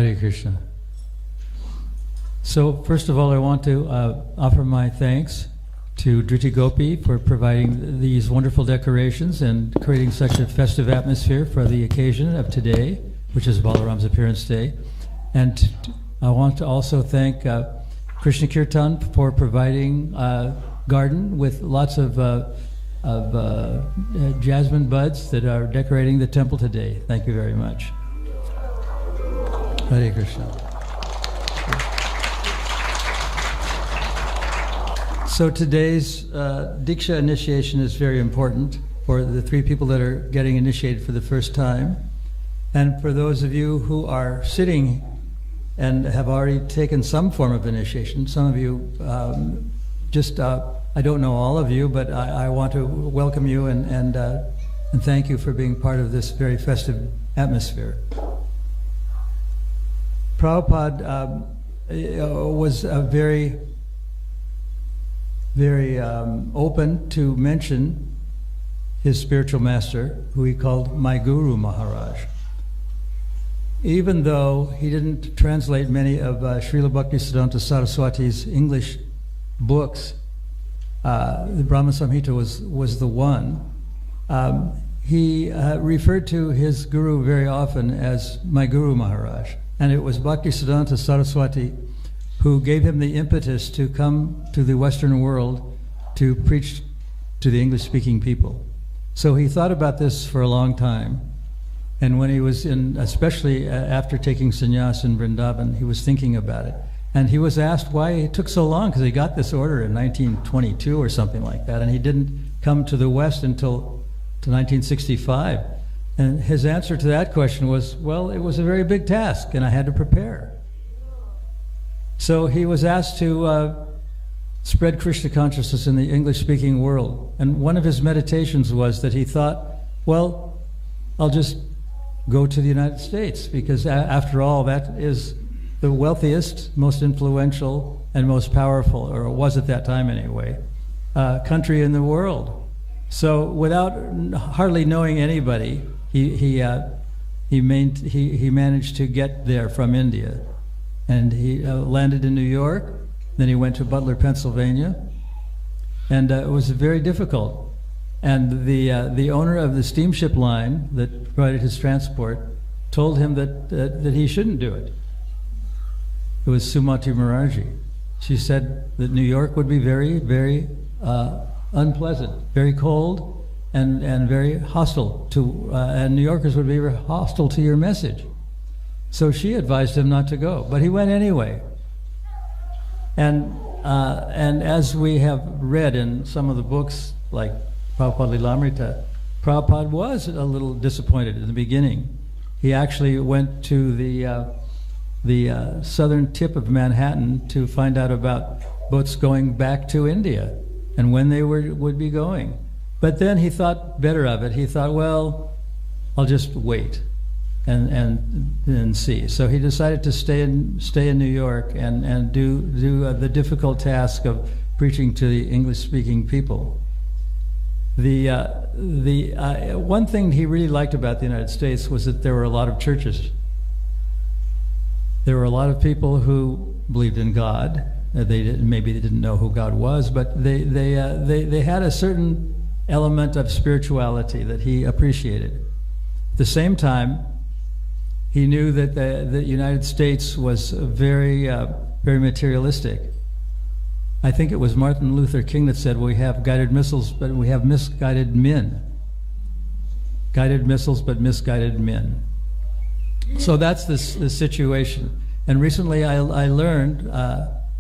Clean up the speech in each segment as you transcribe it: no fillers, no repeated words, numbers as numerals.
Hare Krishna. So first of all, I want to offer my thanks to Dhriti Gopi for providing these wonderful decorations and creating such a festive atmosphere for the occasion of today, which is Balarama's appearance day. And I want to also thank Krishna Kirtan for providing a garden with lots of jasmine buds that are decorating the temple today. Thank you very much. Hare Krishna. So today's Diksha initiation is very important for the three people that are getting initiated for the first time. And for those of you who are sitting and have already taken some form of initiation, some of you I don't know all of you, but I want to welcome you and thank you for being part of this very festive atmosphere. Prabhupada was very open to mention his spiritual master, who he called my Guru Maharaj. Even though he didn't translate many of Srila Bhaktisiddhanta Saraswati's English books, the Brahma Samhita was the one. He referred to his guru very often as my Guru Maharaj. And it was Bhaktisiddhanta Saraswati who gave him the impetus to come to the Western world to preach to the English-speaking people. So he thought about this for a long time. And when he was especially after taking sannyas in Vrindavan, he was thinking about it. And he was asked why it took so long, because he got this order in 1922 or something like that, and he didn't come to the West until 1965. And his answer to that question was, well, it was a very big task, and I had to prepare. So he was asked to spread Krishna consciousness in the English-speaking world. And one of his meditations was that he thought, well, I'll just go to the United States, because after all, that is the wealthiest, most influential, and most powerful, or it was at that time anyway, country in the world. So without hardly knowing anybody, he managed to get there from India, and he landed in New York. Then he went to Butler, Pennsylvania, and it was very difficult. And the owner of the steamship line that provided his transport told him that he shouldn't do it. It was Sumati Mukherjee. She said that New York would be very, very unpleasant, very cold, and very hostile to, and New Yorkers would be very hostile to your message. So she advised him not to go, but he went anyway. And as we have read in some of the books, like Prabhupada Lilamrita, Prabhupada was a little disappointed in the beginning. He actually went to the southern tip of Manhattan to find out about boats going back to India and when they would be going. But then he thought better of it. He thought, well, I'll just wait and see. So he decided to stay in New York and do the difficult task of preaching to the English-speaking people. One thing he really liked about the United States was that there were a lot of churches. There were a lot of people who believed in God. Maybe they didn't know who God was, but they had a certain element of spirituality that he appreciated. At the same time, he knew that the United States was very materialistic. I think it was Martin Luther King that said, "We have guided missiles, but we have misguided men. Guided missiles, but misguided men." So that's the situation. And recently I learned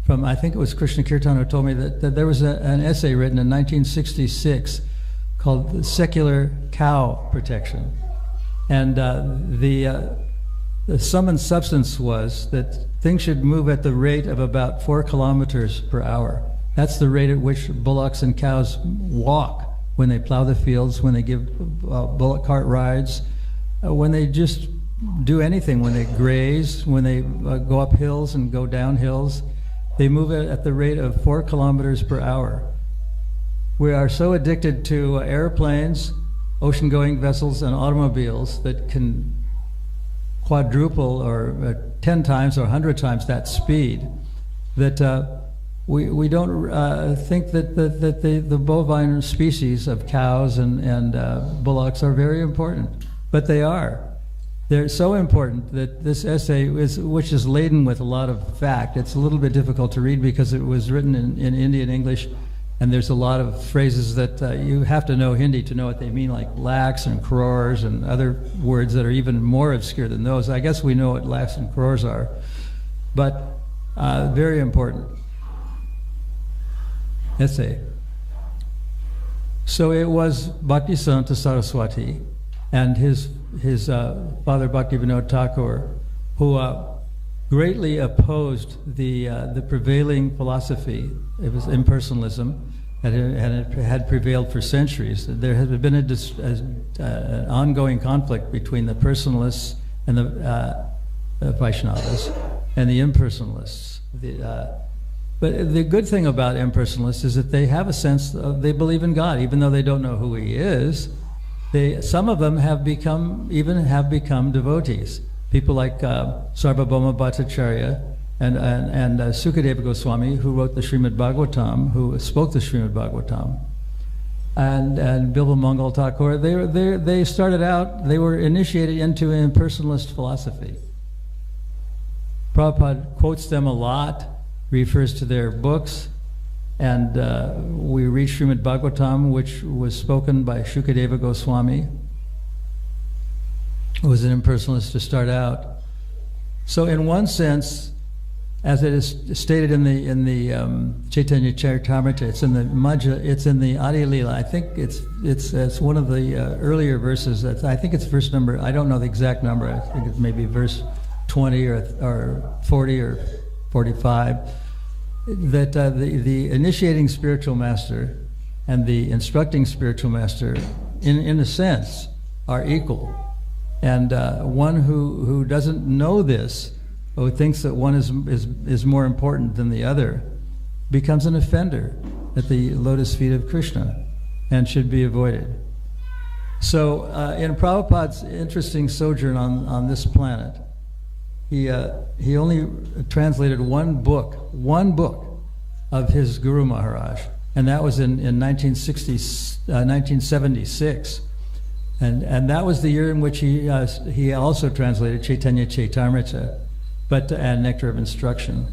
from, I think it was Krishna Kirtan who told me that there was an essay written in 1966 called Secular Cow Protection. And the sum and substance was that things should move at the rate of about 4 kilometers per hour. That's the rate at which bullocks and cows walk when they plow the fields, when they give bullock cart rides, when they just do anything, when they graze, when they go up hills and go down hills. They move at the rate of 4 kilometers per hour. We are so addicted to airplanes, ocean-going vessels, and automobiles that can quadruple or 10 times or 100 times that speed, that we don't think that the bovine species of cows and bullocks are very important, but they are. They're so important that this essay, which is laden with a lot of fact, it's a little bit difficult to read because it was written in Indian English, and there's a lot of phrases that you have to know Hindi to know what they mean, like lakhs and crores and other words that are even more obscure than those. I guess we know what lakhs and crores are, but very important essay. So it was Bhaktisiddhanta Saraswati and his father Bhaktivinoda Thakur, who greatly opposed the prevailing philosophy. It was impersonalism, and it had prevailed for centuries. There had been an ongoing conflict between the personalists and the Vaishnavas and the impersonalists. But the good thing about impersonalists is that they have a sense of, they believe in God, even though they don't know who He is. Some of them have become devotees. People like Sarvabhauma Bhattacharya and Sukadeva Goswami, who wrote the Srimad Bhagavatam, who spoke the Srimad Bhagavatam, and Bilba Mangal Thakur. They started out. They were initiated into impersonalist philosophy. Prabhupada quotes them a lot, refers to their books. And we read Srimad Bhagavatam, which was spoken by Shukadeva Goswami, who was an impersonalist to start out. So in one sense, as it is stated in the Chaitanya Charitamrita, it's in the Majja, it's in the Adi Lila. I think it's one of the earlier verses. I think it's verse number, I don't know the exact number. I think it's maybe verse 20 or 40 or 45. That the initiating spiritual master and the instructing spiritual master, in a sense, are equal. And one who doesn't know this, who thinks that one is more important than the other, becomes an offender at the lotus feet of Krishna and should be avoided. So in Prabhupada's interesting sojourn on this planet, he only translated one book of his Guru Maharaj, and that was in 1976, and that was the year in which he also translated Chaitanya Charitamrita, and Nectar of Instruction.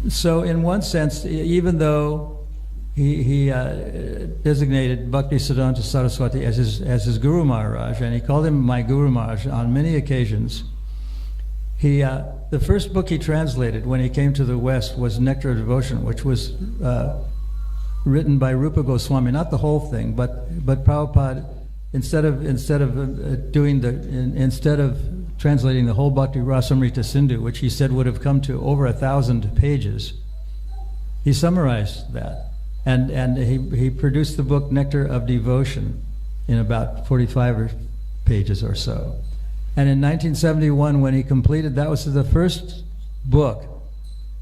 So in one sense, even though he designated Bhaktisiddhanta Saraswati as his Guru Maharaj, and he called him my Guru Maharaj on many occasions. The first book he translated when he came to the West was Nectar of Devotion, which was written by Rupa Goswami, not the whole thing, but Prabhupada, instead of translating the whole Bhakti Rasamrita Sindhu, which he said would have come to over 1,000 pages, he summarized that. And he produced the book Nectar of Devotion in about 45 pages or so. And in 1971, when he completed, that was the first book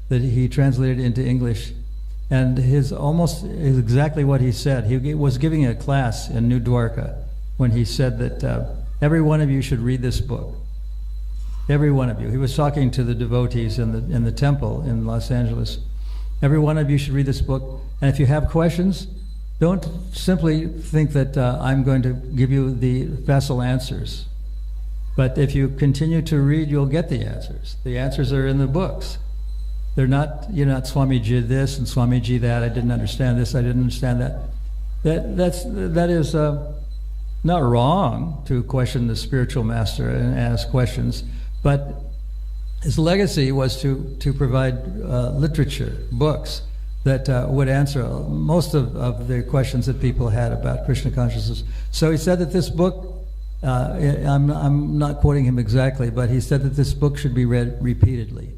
that he translated into English. And his almost is exactly what he said. He was giving a class in New Dwarka when he said that every one of you should read this book. Every one of you. He was talking to the devotees in the temple in Los Angeles. Every one of you should read this book. And if you have questions, don't simply think that I'm going to give you the facile answers. But if you continue to read, you'll get the answers. The answers are in the books. They're not, Swamiji this and Swamiji that. I didn't understand this. I didn't understand that. That is not wrong to question the spiritual master and ask questions, but his legacy was to provide literature, books that would answer most of the questions that people had about Krishna consciousness. So he said that this book, I'm not quoting him exactly, but he said that this book should be read repeatedly.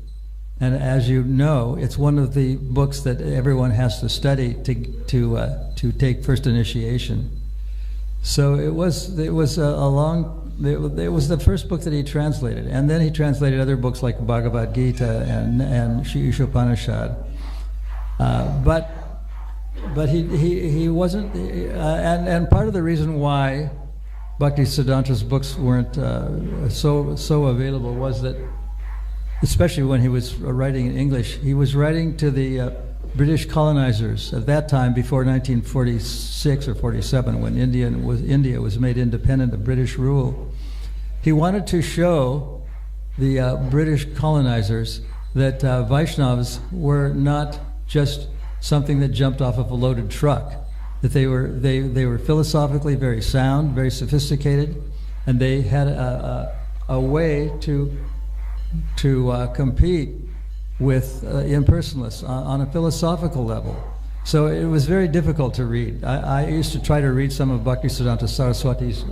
And as you know, it's one of the books that everyone has to study to take first initiation. So it was the first book that he translated, and then he translated other books like Bhagavad Gita and Sri Ishopanishad. But he wasn't, and part of the reason why Bhaktisiddhanta's books weren't so available was that, especially when he was writing in English, he was writing to the British colonizers at that time, before 1946 or 47, when India was made independent of British rule. He wanted to show the British colonizers that Vaishnavas were not just something that jumped off of a loaded truck, that they were philosophically very sound, very sophisticated, and they had a way to compete with impersonalists on a philosophical level. So it was very difficult to read. I used to try to read some of Bhaktisiddhanta Saraswati's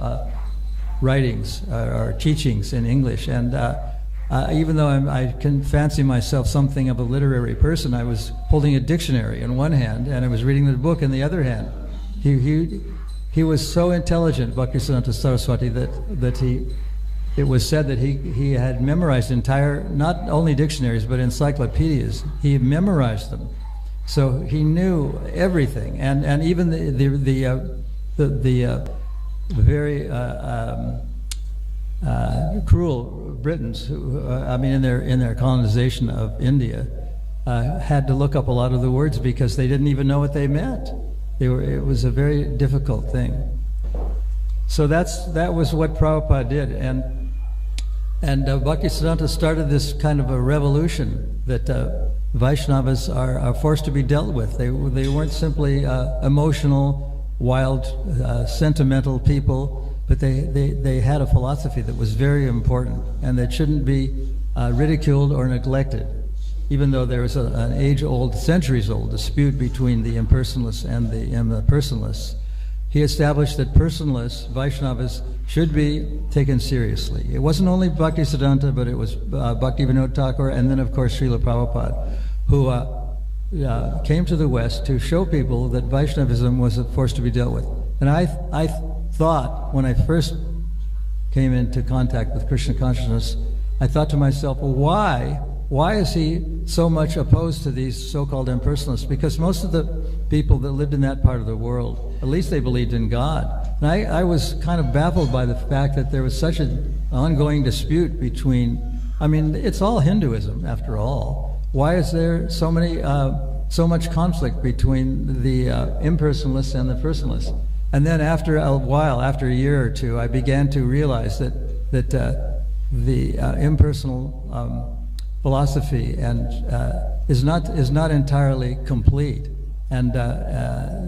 writings or teachings in English, and even though I can fancy myself something of a literary person, I was holding a dictionary in one hand and I was reading the book in the other hand. He was so intelligent, Bhaktisiddhanta Saraswati, that it was said that he had memorized entire, not only dictionaries, but encyclopedias. He memorized them. So he knew everything. And even the very cruel Britons, who, in their colonization of India, had to look up a lot of the words because they didn't even know what they meant. It was a very difficult thing. So that was what Prabhupada did, and Bhaktisiddhanta started this kind of a revolution that Vaishnavas are forced to be dealt with. They weren't simply emotional, wild, sentimental people, but they had a philosophy that was very important and that shouldn't be ridiculed or neglected, even though there was an age-old, centuries-old dispute between the impersonalists and the personalists. He established that personalists, Vaishnavas, should be taken seriously. It wasn't only Bhaktisiddhanta, but it was Bhaktivinoda Thakur, and then of course Srila Prabhupada, who came to the West to show people that Vaishnavism was a force to be dealt with. And I thought, when I first came into contact with Krishna consciousness, I thought to myself, well, why is he so much opposed to these so-called impersonalists? Because most of the people that lived in that part of the world, at least they believed in God. And I was kind of baffled by the fact that there was such an ongoing dispute between, it's all Hinduism after all. Why is there so much conflict between the impersonalists and the personalists? And then after a while, after a year or two, I began to realize that the impersonal philosophy and is not entirely complete, and that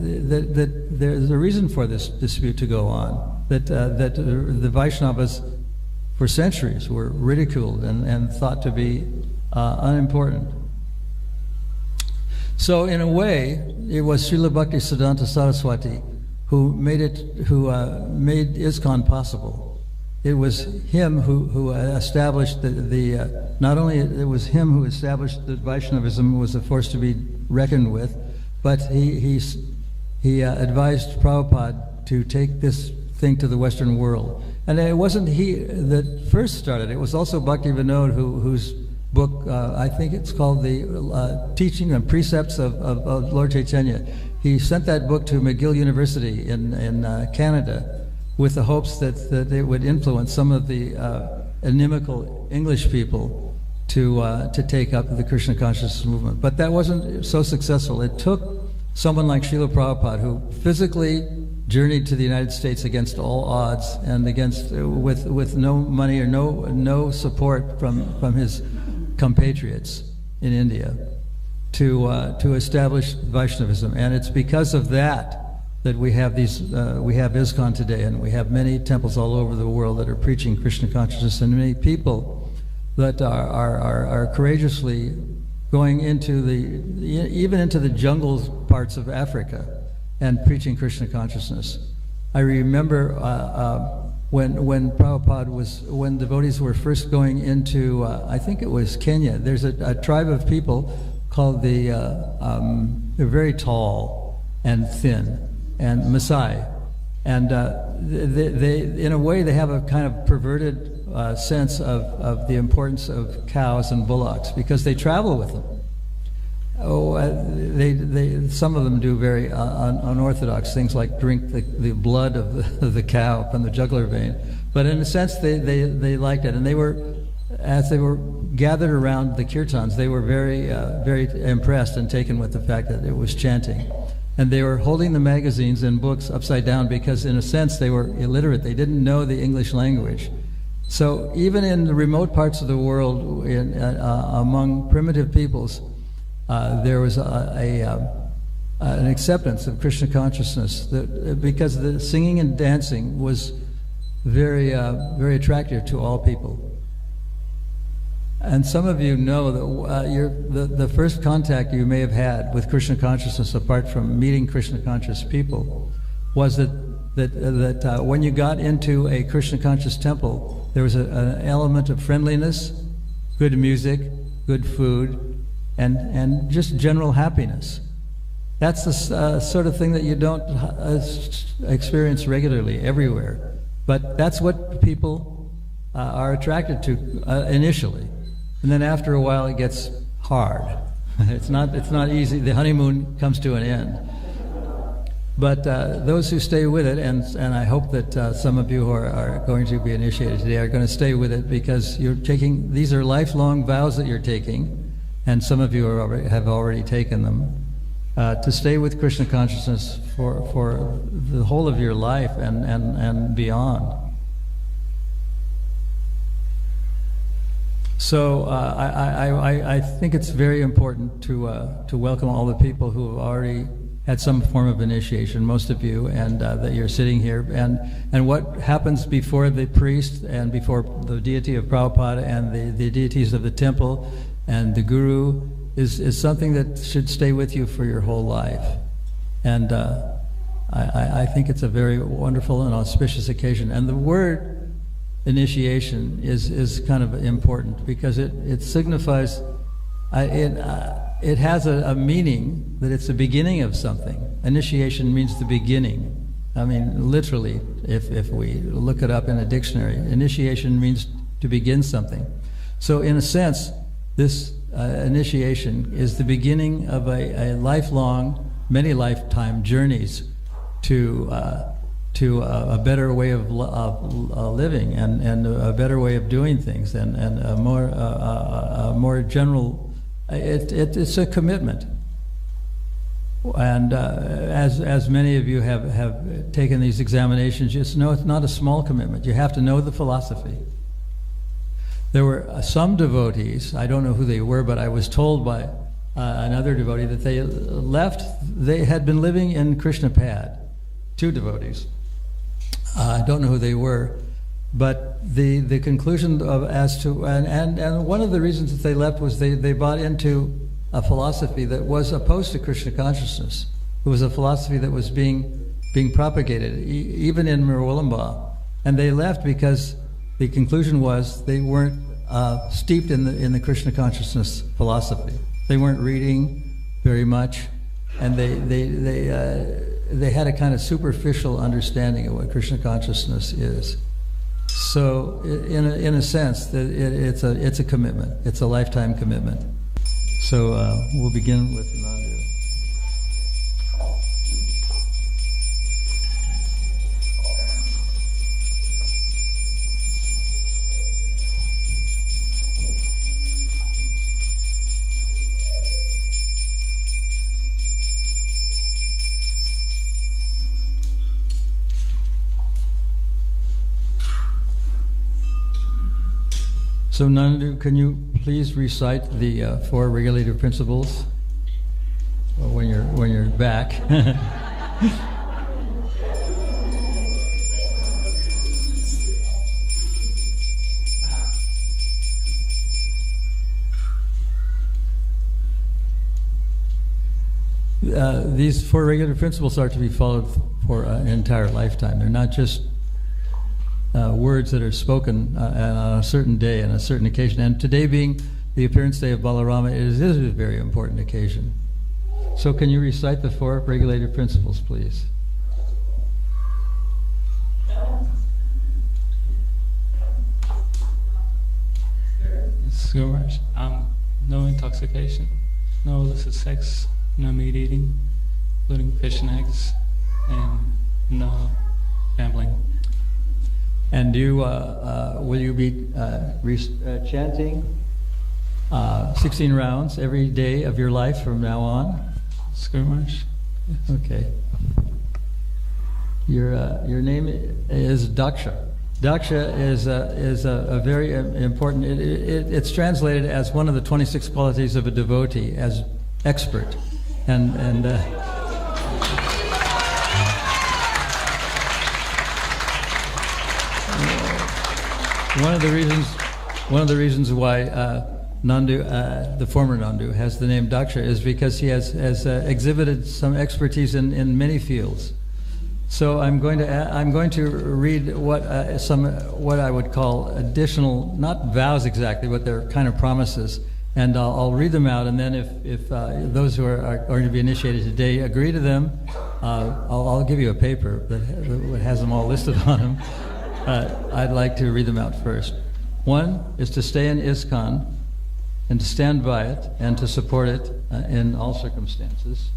there's a reason for this dispute to go on. That the Vaishnavas for centuries were ridiculed and thought to be unimportant. So in a way, it was Srila Bhaktisiddhanta Saraswati who made ISKCON possible. It was him who established not only it was him who established that Vaishnavism was a force to be reckoned with, but he advised Prabhupada to take this thing to the Western world. And it wasn't he that first started. It was also Bhaktivinoda book, I think it's called The Teaching and Precepts of Lord Chaitanya. He sent that book to McGill University in Canada with the hopes that it would influence some of the inimical English people to take up the Krishna consciousness movement. But that wasn't so successful. It took someone like Srila Prabhupada, who physically journeyed to the United States against all odds and with no money or no support from his compatriots in India, to establish Vaishnavism. And it's because of that we have we have ISKCON today, and we have many temples all over the world that are preaching Krishna consciousness, and many people that are courageously going into even into the jungles parts of Africa and preaching Krishna consciousness. I remember when when devotees were first going into, I think it was Kenya, there's a tribe of people called they're very tall and thin, and Maasai. And they in a way, they have a kind of perverted sense of the importance of cows and bullocks, because they travel with them. Some of them do very unorthodox things, like drink the blood of the cow from the jugular vein. But in a sense, they liked it, and as they were gathered around the kirtans, they were very very impressed and taken with the fact that it was chanting. And they were holding the magazines and books upside down because, in a sense, they were illiterate. They didn't know the English language. So even in the remote parts of the world, among primitive peoples, there was an acceptance of Krishna consciousness, because the singing and dancing was very, very attractive to all people. And some of you know that the first contact you may have had with Krishna consciousness, apart from meeting Krishna conscious people, was that when you got into a Krishna conscious temple, there was an element of friendliness, good music, good food, and just general happiness. That's the sort of thing that you don't experience regularly everywhere. But that's what people are attracted to initially. And then after a while it gets hard. It's not easy. The honeymoon comes to an end. But those who stay with it, and I hope that some of you who are going to be initiated today are going to stay with it, because these are lifelong vows that you're taking, and some of you have already taken them, to stay with Krishna consciousness for the whole of your life and beyond. So I think it's very important to welcome all the people who have already had some form of initiation, most of you, and that you're sitting here. And what happens before the priest and before the deity of Prabhupada and the deities of the temple and the guru is something that should stay with you for your whole life. And I think it's a very wonderful and auspicious occasion. And the word initiation is kind of important, because it signifies, it has a meaning that it's the beginning of something. Initiation means the beginning. I mean, literally, if we look it up in a dictionary, initiation means to begin something. So in a sense, this initiation is the beginning of a lifelong, many lifetime journeys to a better way of living and a better way of doing things, and a more general. It's a commitment. And as many of you have taken these examinations, just know it's not a small commitment. You have to know the philosophy. There were some devotees, I don't know who they were, but I was told by another devotee that they had been living in Krishnapad, 2 devotees. I don't know who they were, but the conclusion and one of the reasons that they left was they bought into a philosophy that was opposed to Krishna consciousness. It was a philosophy that was being propagated, even in Murwillumbah. And they left because the conclusion was they weren't steeped in the Krishna consciousness philosophy. They weren't reading very much, and they had a kind of superficial understanding of what Krishna consciousness is. So, in a sense, it's a commitment. It's a lifetime commitment. So we'll begin with Nandu. So Nandu, can you please recite the 4 regulative principles when you're back? These 4 regulative principles are to be followed for an entire lifetime. They're not just words that are spoken on a certain day and a certain occasion. And today being the appearance day of Balarama, it is a very important occasion. So can you recite the 4 regulative principles, please? No intoxication, no illicit sex, no meat eating, including fish and eggs, and no gambling. And will you be chanting 16 rounds every day of your life from now on? Skirmish. Yes. Okay. Your name is Daksha. Daksha is a very important. It's translated as one of the 26 qualities of a devotee, as expert, and. One of the reasons why Nandu, the former Nandu, has the name Daksha is because he has exhibited some expertise in many fields. So I'm going to read what I would call additional, not vows exactly, but they're kind of promises, and I'll read them out. And then if those who are going to be initiated today agree to them, I'll give you a paper that has them all listed on them. I'd like to read them out first. 1 is to stay in ISKCON and to stand by it and to support it in all circumstances.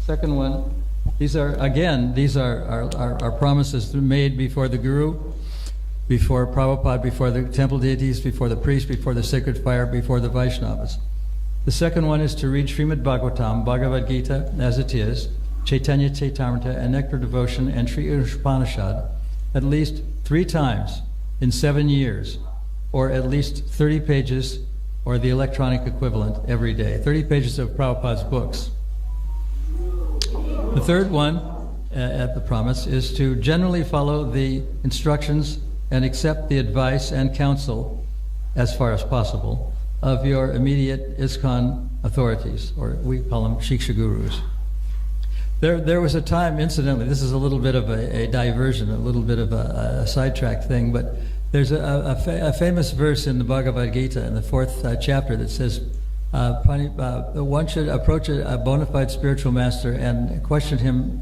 Second one, these are our promises made before the Guru, before Prabhupada, before the temple deities, before the priest, before the sacred fire, before the Vaishnavas. The second one is to read Srimad Bhagavatam, Bhagavad Gita as it is, Chaitanya Chaitamrita, and Nectar Devotion, and Sri Upanishad at least 3 times in 7 years, or at least 30 pages, or the electronic equivalent every day. 30 pages of Prabhupada's books. The third one, at the promise, is to generally follow the instructions and accept the advice and counsel, as far as possible, of your immediate ISKCON authorities, or we call them Shiksha Gurus. There was a time, incidentally, this is a little bit of a diversion, a little bit of a sidetrack thing, but there's a famous verse in the Bhagavad Gita in the 4th chapter that says, one should approach a bona fide spiritual master and question him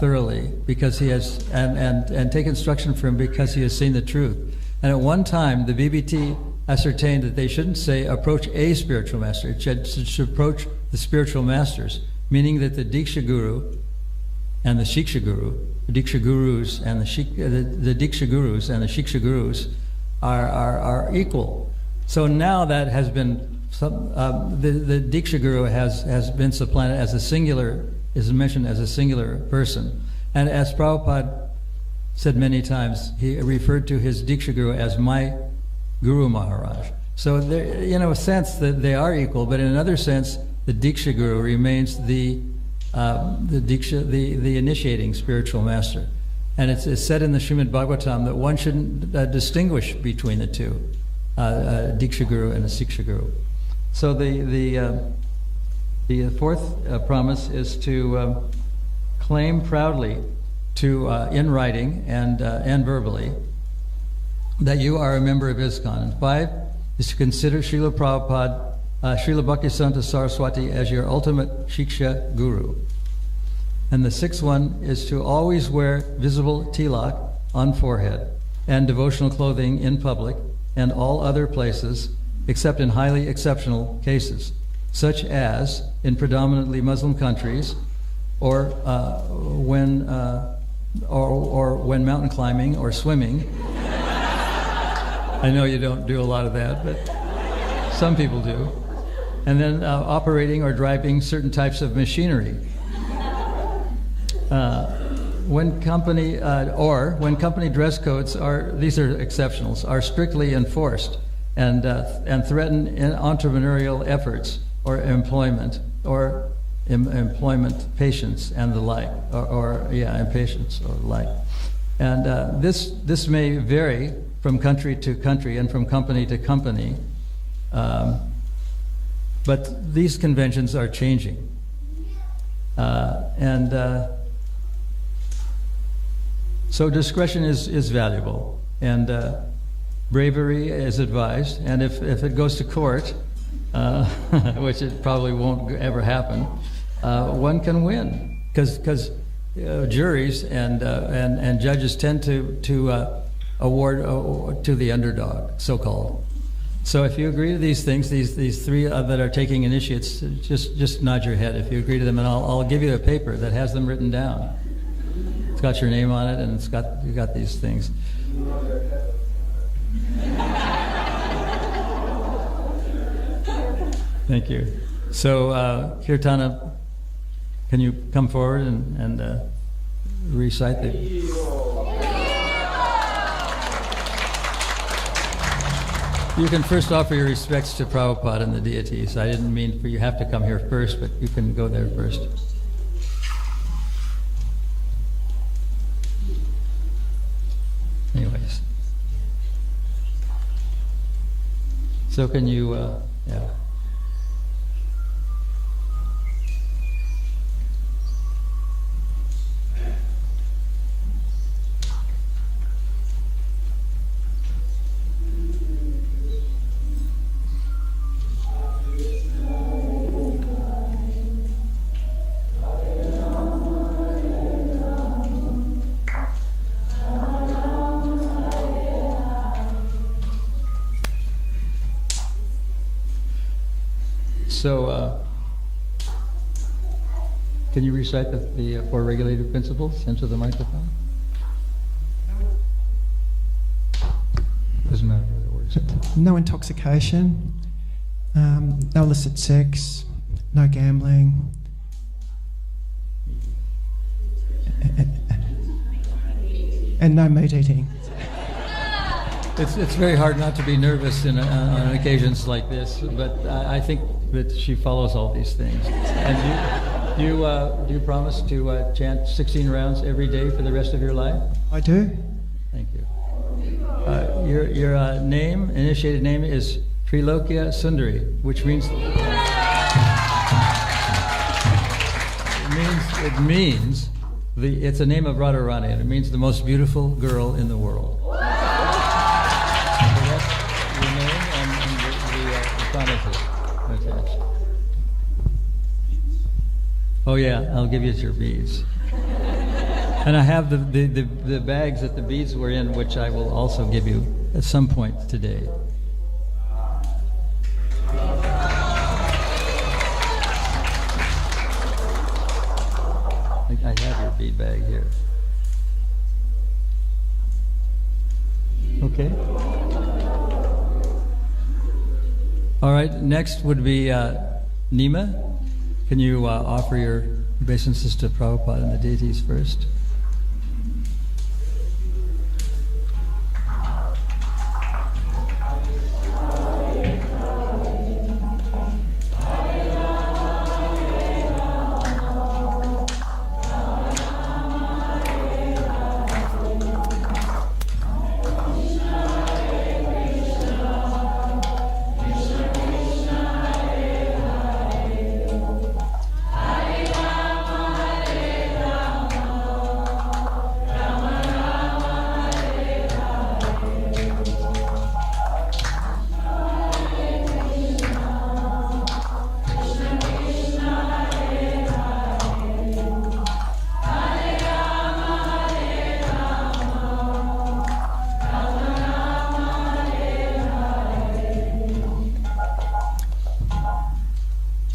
thoroughly because he has, and take instruction from him because he has seen the truth. And at one time, the BBT ascertained that they shouldn't say approach a spiritual master, it should approach the spiritual masters, meaning that the Diksha Guru and the Shiksha Guru, the Diksha Gurus and the Diksha Gurus and the Shiksha Gurus are equal. So now that has been, the Diksha Guru has been supplanted as a singular, is mentioned as a singular person. And as Prabhupada said many times, he referred to his Diksha Guru as my Guru Maharaj. So there, in a sense that they are equal, but in another sense, the Diksha Guru remains the initiating spiritual master. And it's said in the Srimad Bhagavatam that one shouldn't distinguish between the two, a Diksha Guru and a Siksha Guru. So the fourth promise is to claim proudly, in writing and verbally, that you are a member of ISKCON. And 5 is to consider Srila Prabhupada, Srila Bhaktisiddhanta Saraswati as your ultimate Shiksha Guru. And the 6th one is to always wear visible tilak on forehead. and devotional clothing in public and all other places except in highly exceptional cases, such as in predominantly Muslim countries, or when mountain climbing or swimming. I know you don't do a lot of that, but some people do. And then operating or driving certain types of machinery. When company dress codes these are exceptionals, are strictly enforced and threaten entrepreneurial efforts or employment patience and the like, impatience or the like. And this may vary from country to country and from company to company, but these conventions are changing. So discretion is valuable, and bravery is advised, and if it goes to court, which it probably won't ever happen, one can win, because juries and judges tend to award to the underdog, so-called. So if you agree to these things, these three that are taking initiates, just nod your head if you agree to them, and I'll give you a paper that has them written down. It's got your name on it, and you got these things. Thank you. So, Kirtana, can you come forward and recite the... You can first offer your respects to Prabhupada and the deities. I didn't mean for you have to come here first, but you can go there first. Anyways. So can you, yeah. So, can you recite the four regulative principles into the microphone? Doesn't matter what the words are. No intoxication, no illicit sex, no gambling, and no meat eating. It's very hard not to be nervous on occasions like this, but I think that she follows all these things. And do you promise to chant 16 rounds every day for the rest of your life? I do. Thank you. Your initiated name is Trilokya Sundari, which means it's a name of Radharani, and it means the most beautiful girl in the world. So that's your name and the promises attached. Oh yeah, I'll give you your beads. And I have the bags that the beads were in, which I will also give you at some point today. I have your bead bag here. Okay. All right, next would be Nyima. Can you offer your obeisances to Prabhupada and the deities first?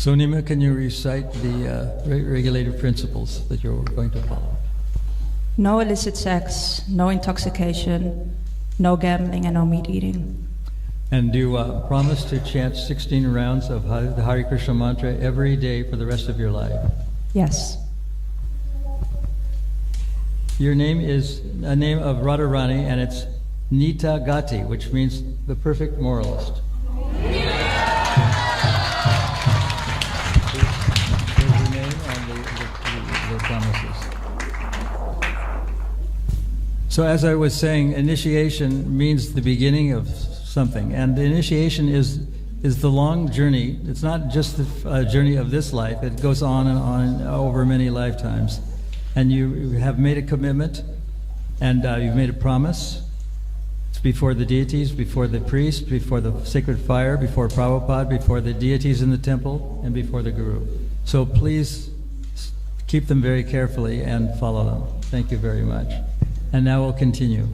So Nyima, can you recite the regulative principles that you're going to follow? No illicit sex, no intoxication, no gambling, and no meat eating. And do you promise to chant 16 rounds of the Hare Krishna mantra every day for the rest of your life? Yes. Your name is a name of Radharani, and it's Nita Gati, which means the perfect moralist. There's your name and the promises. So as I was saying, initiation means the beginning of something, and the initiation is the long journey. It's not just the journey of this life. It goes on and on over many lifetimes. And you have made a commitment, and you've made a promise. It's before the deities, before the priest, before the sacred fire, before Prabhupada, before the deities in the temple, and before the Guru. So please keep them very carefully and follow them. Thank you very much. And now we'll continue.